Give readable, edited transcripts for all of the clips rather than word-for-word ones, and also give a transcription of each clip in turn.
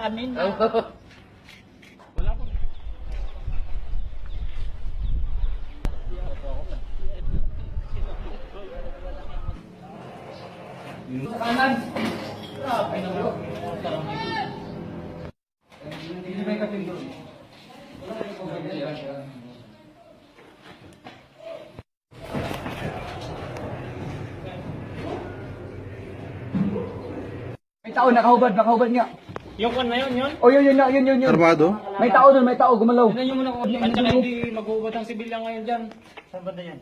Amin. Wala po. Kanan. Grabe na bro. Hindi may kapin doon. May tao, nakahubad nga. Yung kan na yun? O yun. Armado? May tao, gumalaw. Yun yung muna ko. At saka hindi mag-uubot ang sibilyan ngayon dyan. Saan ba na yan?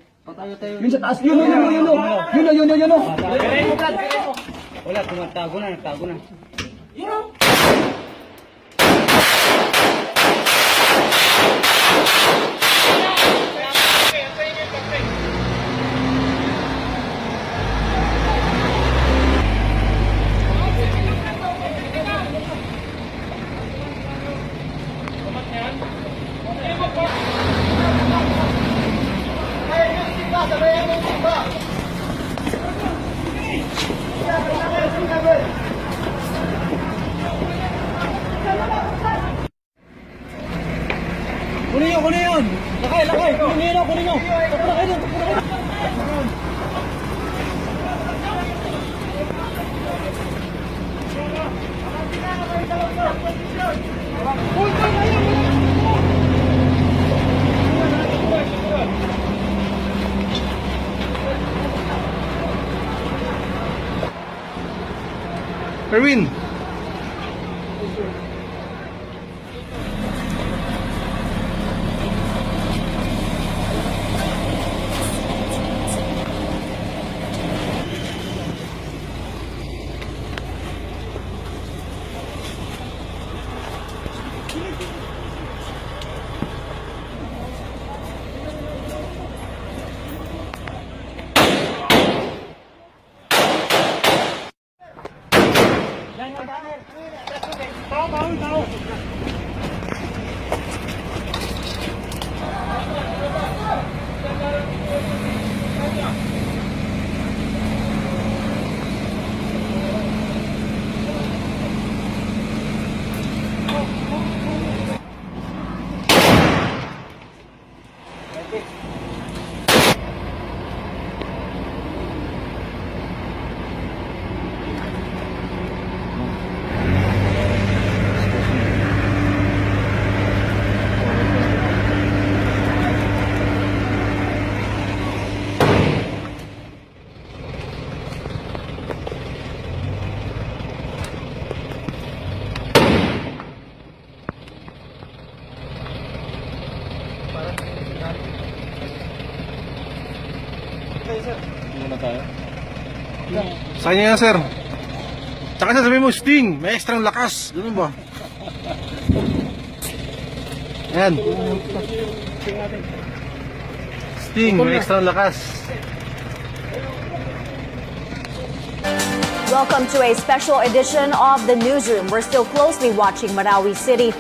Yun sa taas, yun. Yun. Piray mo, Brad. Piray mo. Wala, nagtago na. Kunin yun. Lakay. Kunin nyo. Lakay doon. Erwin! Tao. Muna tayo. Saan niya yan, sir? Tsaka sasabihin mo, Sting, may extra lakas. Ganun ba? Yan. Sting, may extra lakas. Welcome to a special edition of the Newsroom. We're still closely watching Marawi City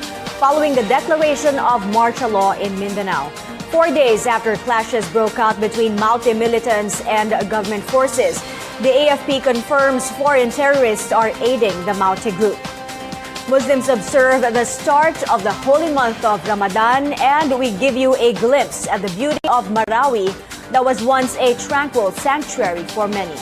following the declaration of martial law in Mindanao. 4 days after clashes broke out between Maute militants and government forces, the AFP confirms foreign terrorists are aiding the Maute group. Muslims observe the start of the holy month of Ramadan, and we give you a glimpse at the beauty of Marawi that was once a tranquil sanctuary for many.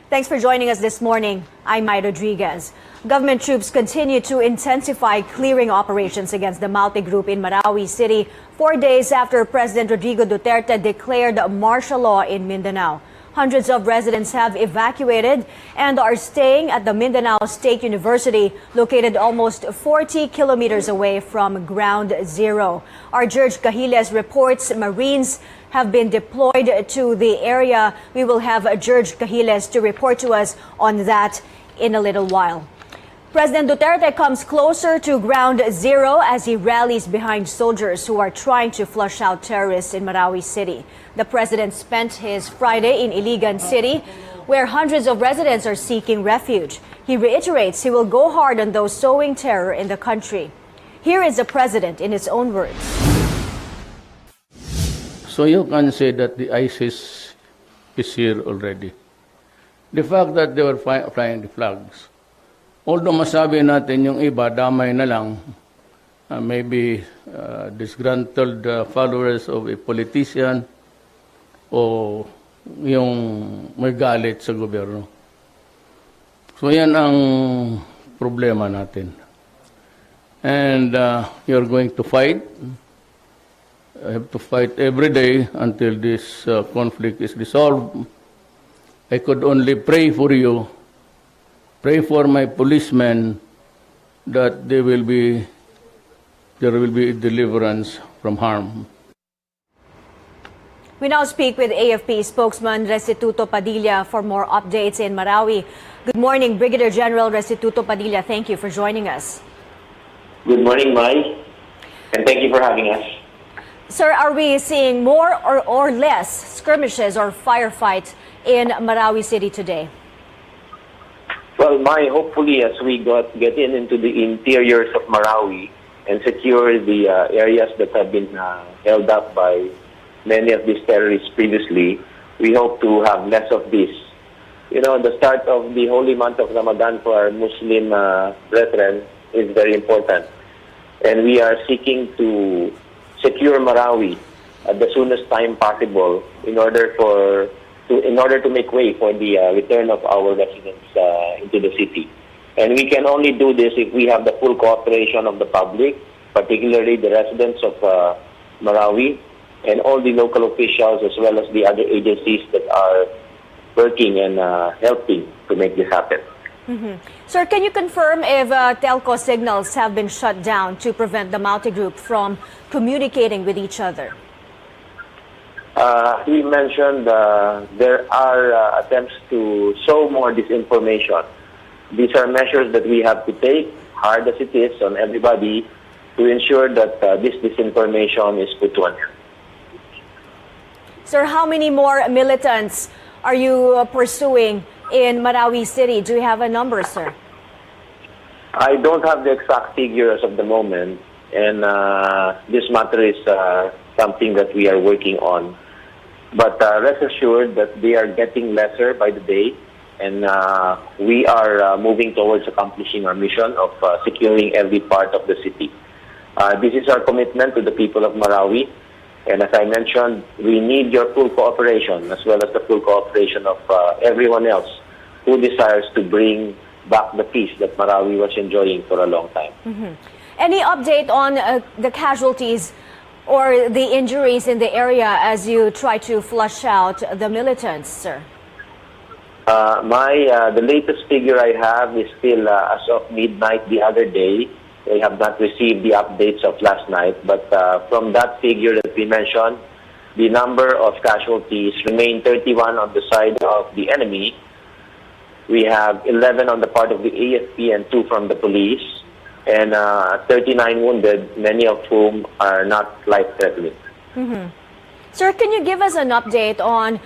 Thanks for joining us this morning. I'm Mai Rodriguez. Government troops continue to intensify clearing operations against the Maute group in Marawi City 4 days after President Rodrigo Duterte declared martial law in Mindanao. Hundreds of residents have evacuated and are staying at the Mindanao State University, located almost 40 kilometers away from Ground Zero. Our George Cahiles reports Marines have been deployed to the area. We will have George Cahiles to report to us on that in a little while. President Duterte comes closer to Ground Zero as he rallies behind soldiers who are trying to flush out terrorists in Marawi City. The president spent his Friday in Iligan City, where hundreds of residents are seeking refuge. He reiterates he will go hard on those sowing terror in the country. Here is the president in his own words. So you can say that the ISIS is here already. The fact that they were flying the flags, although masabi natin yung iba, damay na lang, maybe disgruntled followers of a politician o yung may galit sa gobyerno. So yan ang problema natin. And you're going to fight. I have to fight every day until this conflict is resolved. I could only pray for you, pray for my policemen that there will be deliverance from harm. We now speak with AFP spokesman Restituto Padilla for more updates in Marawi. Good morning, Brigadier General Restituto Padilla. Thank you for joining us. Good morning, Mai, and thank you for having us. Sir, are we seeing more or less skirmishes or firefights in Marawi City today? Well, Mai, hopefully as we get into the interiors of Marawi and secure the areas that have been held up by many of these terrorists previously, we hope to have less of this. You know, the start of the holy month of Ramadan for our Muslim brethren is very important. And we are seeking to secure Marawi at the soonest time possible in order to make way for the return of our residents into the city. And we can only do this if we have the full cooperation of the public, particularly the residents of Marawi and all the local officials as well as the other agencies that are working and helping to make this happen. Sir, can you confirm if telco signals have been shut down to prevent the Maute group from communicating with each other? We mentioned there are attempts to sow more disinformation. These are measures that we have to take, hard as it is, on everybody to ensure that this disinformation is put to an end. Sir, how many more militants are you pursuing in Marawi City? Do you have a number, sir? I don't have the exact figure as of the moment, and this matter is something that we are working on. But rest assured that they are getting lesser by the day, and we are moving towards accomplishing our mission of securing every part of the city. This is our commitment to the people of Marawi, and as I mentioned, we need your full cooperation as well as the full cooperation of everyone else who desires to bring back the peace that Marawi was enjoying for a long time. Any update on the casualties or the injuries in the area as you try to flush out the militants, sir? The latest figure I have is still as of midnight the other day. I have not received the updates of last night, but from that figure that we mentioned, the number of casualties remain 31 on the side of the enemy. We have 11 on the part of the AFP and 2 from the police, and 39 wounded, many of whom are not life-threatening. Sir, can you give us an update on,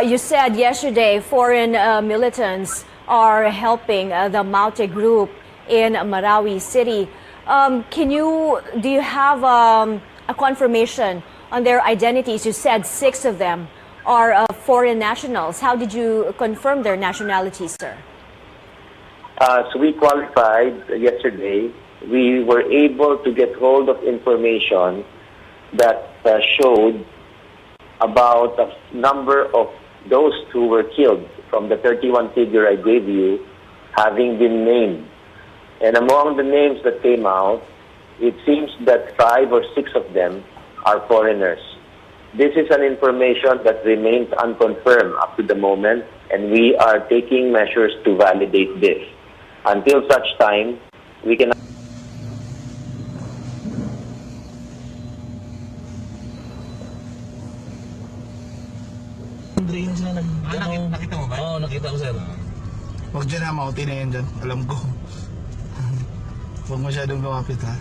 you said yesterday foreign militants are helping the Maute group in Marawi City. Do you have a confirmation on their identities? You said 6 of them are foreign nationals. How did you confirm their nationalities, sir? So we qualified yesterday. We were able to get hold of information that showed about a number of those who were killed from the 31 figure I gave you having been named. And among the names that came out, it seems that 5 or 6 of them are foreigners. This is an information that remains unconfirmed up to the moment, and we are taking measures to validate this. Until such time, we can... Nakita mo ba? Oo, nakita ko, sir. Huwag dyan ha, Maute na yan dyan. Alam ko. Huwag masyadong lumapit ha.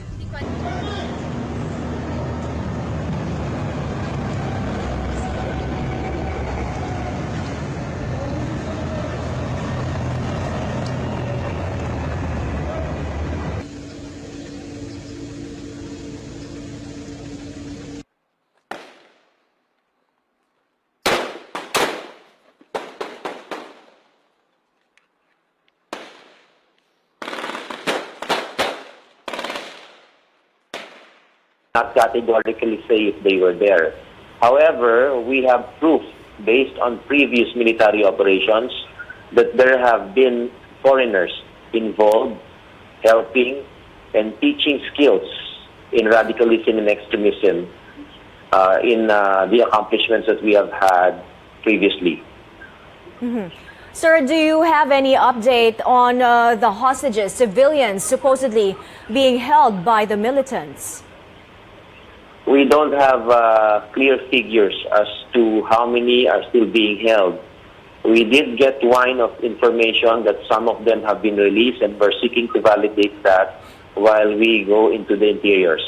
not categorically say if they were there. However, we have proof based on previous military operations that there have been foreigners involved helping and teaching skills in radicalism and extremism in the accomplishments that we have had previously. Sir, do you have any update on the hostages, civilians supposedly being held by the militants? We don't have clear figures as to how many are still being held. We did get line of information that some of them have been released, and we're seeking to validate that while we go into the interiors.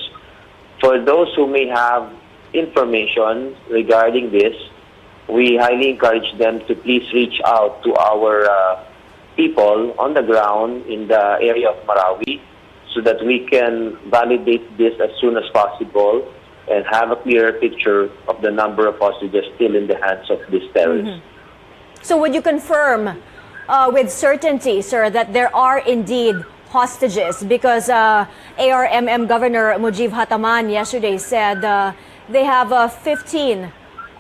For those who may have information regarding this, we highly encourage them to please reach out to our people on the ground in the area of Marawi so that we can validate this as soon as possible and have a clearer picture of the number of hostages still in the hands of these terrorists. So would you confirm with certainty, sir, that there are indeed hostages? Because ARMM Governor Mujib Hataman yesterday said they have 15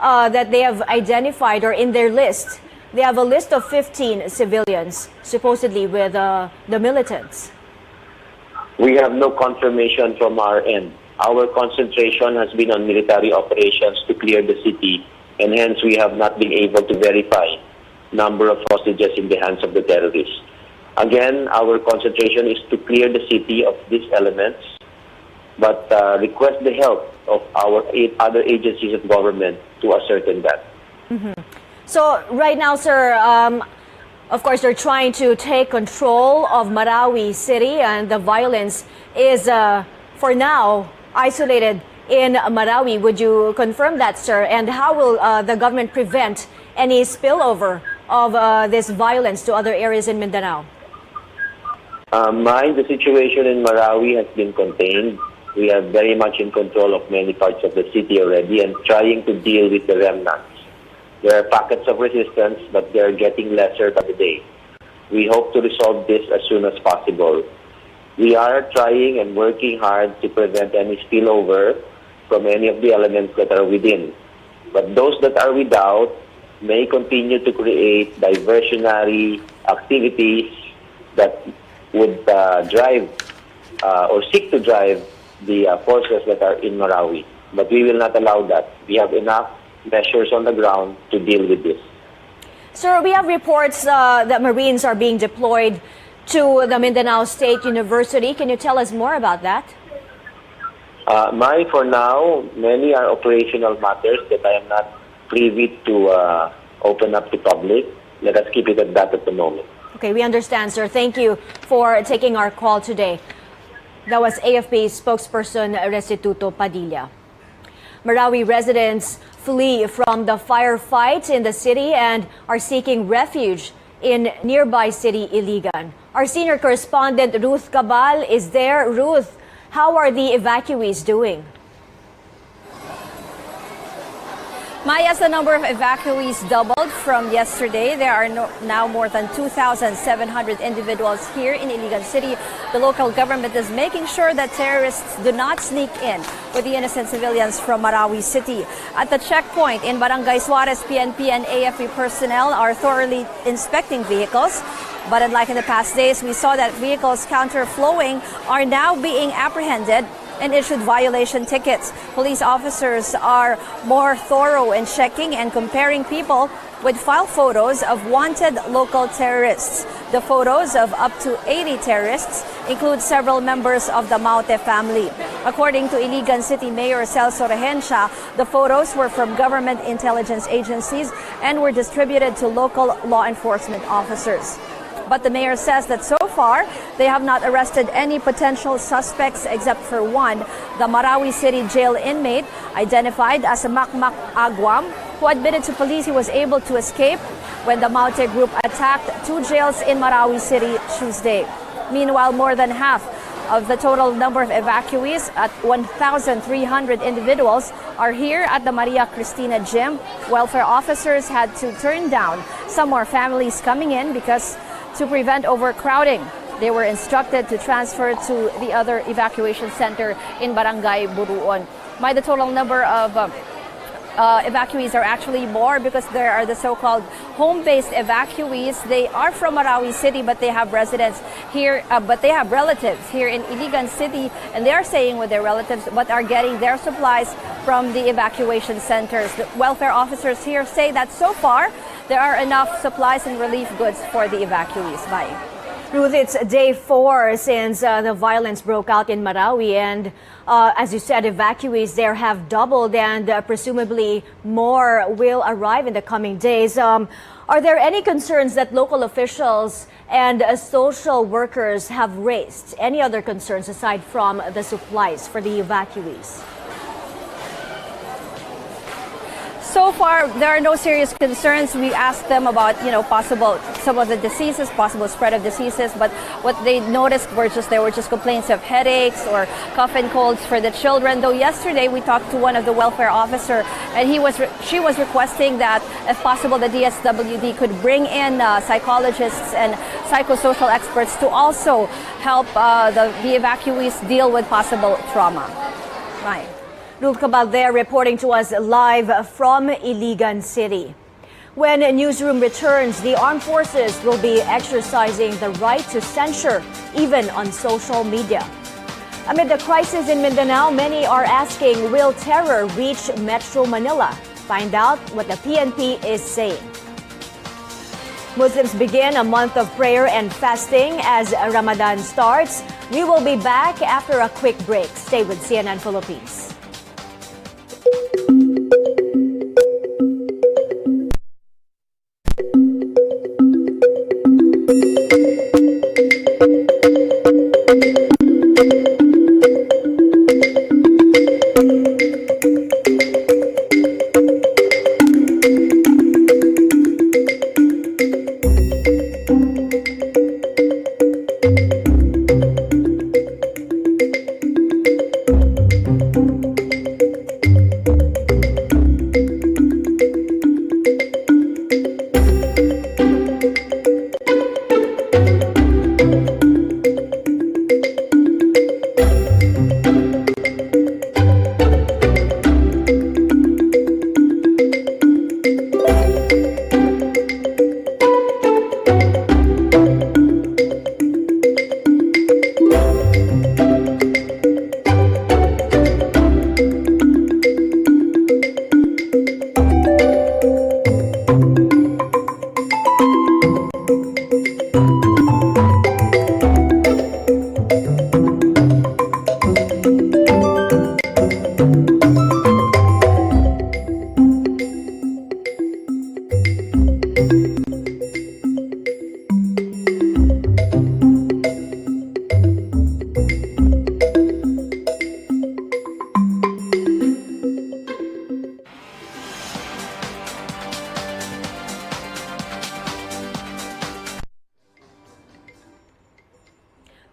that they have identified or in their list. They have a list of 15 civilians, supposedly with the militants. We have no confirmation from our end. Our concentration has been on military operations to clear the city, and hence we have not been able to verify number of hostages in the hands of the terrorists. Again, our concentration is to clear the city of these elements, but request the help of our other agencies of government to ascertain that. So right now, sir, of course, they're trying to take control of Marawi City, and the violence is, for now, isolated in Marawi. Would you confirm that, sir? And how will the government prevent any spillover of this violence to other areas in Mindanao? The situation in Marawi has been contained. We are very much in control of many parts of the city already and trying to deal with the remnants. There are pockets of resistance, but they are getting lesser by the day. We hope to resolve this as soon as possible. We are trying and working hard to prevent any spillover from any of the elements that are within. But those that are without may continue to create diversionary activities that would drive or seek to drive the forces that are in Marawi. But we will not allow that. We have enough measures on the ground to deal with this. Sir, we have reports that Marines are being deployed to the Mindanao State University. Can you tell us more about that? For now, many are operational matters that I am not privy to open up to public. Let us keep it at that at the moment. Okay, we understand, sir. Thank you for taking our call today. That was AFP spokesperson Restituto Padilla. Marawi residents flee from the firefight in the city and are seeking refuge in nearby city Iligan. Our senior correspondent Ruth Cabal is there. Ruth, how are the evacuees doing? Maya, the number of evacuees doubled from yesterday. There are now more than 2,700 individuals here in Iligan City. The local government is making sure that terrorists do not sneak in with the innocent civilians from Marawi City. At the checkpoint in Barangay Suarez, PNP and AFP personnel are thoroughly inspecting vehicles. But unlike in the past days, we saw that vehicles counterflowing are now being apprehended and issued violation tickets. Police officers are more thorough in checking and comparing people with file photos of wanted local terrorists. The photos of up to 80 terrorists include several members of the Maute family. According to Iligan City Mayor Celso Regencia, the photos were from government intelligence agencies and were distributed to local law enforcement officers. But the mayor says that so far, they have not arrested any potential suspects except for one, the Marawi City jail inmate identified as Makmak Agwam, who admitted to police he was able to escape when the Maute group attacked two jails in Marawi City Tuesday. Meanwhile, more than half of the total number of evacuees at 1,300 individuals are here at the Maria Cristina Gym. Welfare officers had to turn down some more families coming in because to prevent overcrowding. They were instructed to transfer to the other evacuation center in Barangay Buruon. The total number of evacuees are actually more because there are the so-called home-based evacuees. They are from Marawi City, but they have residents here, but they have relatives here in Iligan City, and they are staying with their relatives, but are getting their supplies from the evacuation centers. The welfare officers here say that so far there are enough supplies and relief goods for the evacuees. Bye. Ruth, it's day 4 since the violence broke out in Marawi, and as you said, evacuees there have doubled, and presumably more will arrive in the coming days. Are there any concerns that local officials and social workers have raised? Any other concerns aside from the supplies for the evacuees? So far, there are no serious concerns. We asked them about, possible some of the diseases, possible spread of diseases, but what they noticed there were just complaints of headaches or cough and colds for the children. Though yesterday we talked to one of the welfare officer, and she was requesting that, if possible, the DSWD could bring in psychologists and psychosocial experts to also help the evacuees deal with possible trauma. Right. Ruth Cabal reporting to us live from Iligan City. When a newsroom returns, the armed forces will be exercising the right to censure, even on social media. Amid the crisis in Mindanao, many are asking, will terror reach Metro Manila? Find out what the PNP is saying. Muslims begin a month of prayer and fasting as Ramadan starts. We will be back after a quick break. Stay with CNN Philippines.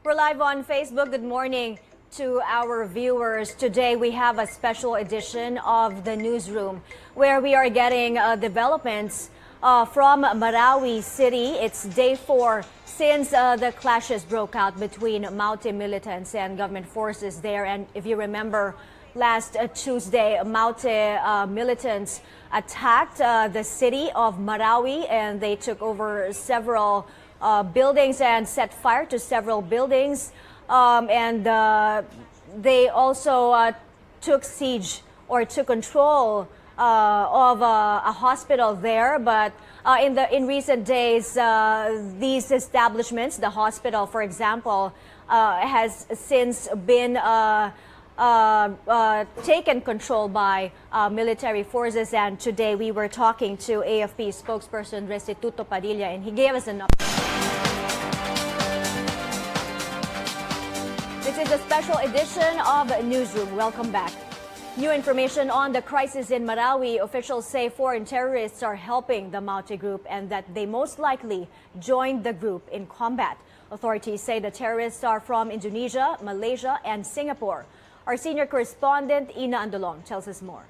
We're live on Facebook. Good morning to our viewers. Today we have a special edition of the newsroom where we are getting developments from Marawi City. It's day 4 since the clashes broke out between Maute militants and government forces there. And if you remember, last Tuesday, Maute militants attacked the city of Marawi, and they took over several buildings and set fire to several buildings. They also took siege or took control of a hospital there. But in recent days, these establishments, the hospital, for example, has since been taken control by military forces. And today we were talking to AFP spokesperson Restituto Padilla, and he gave us an update. This is a special edition of Newsroom. Welcome back. New information on the crisis in Marawi. Officials say foreign terrorists are helping the Maute group and that they most likely joined the group in combat. Authorities say the terrorists are from Indonesia, Malaysia, and Singapore. Our senior correspondent, Ina Andolong, tells us more.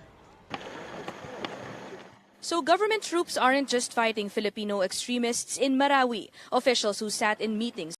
So government troops aren't just fighting Filipino extremists in Marawi. Officials who sat in meetings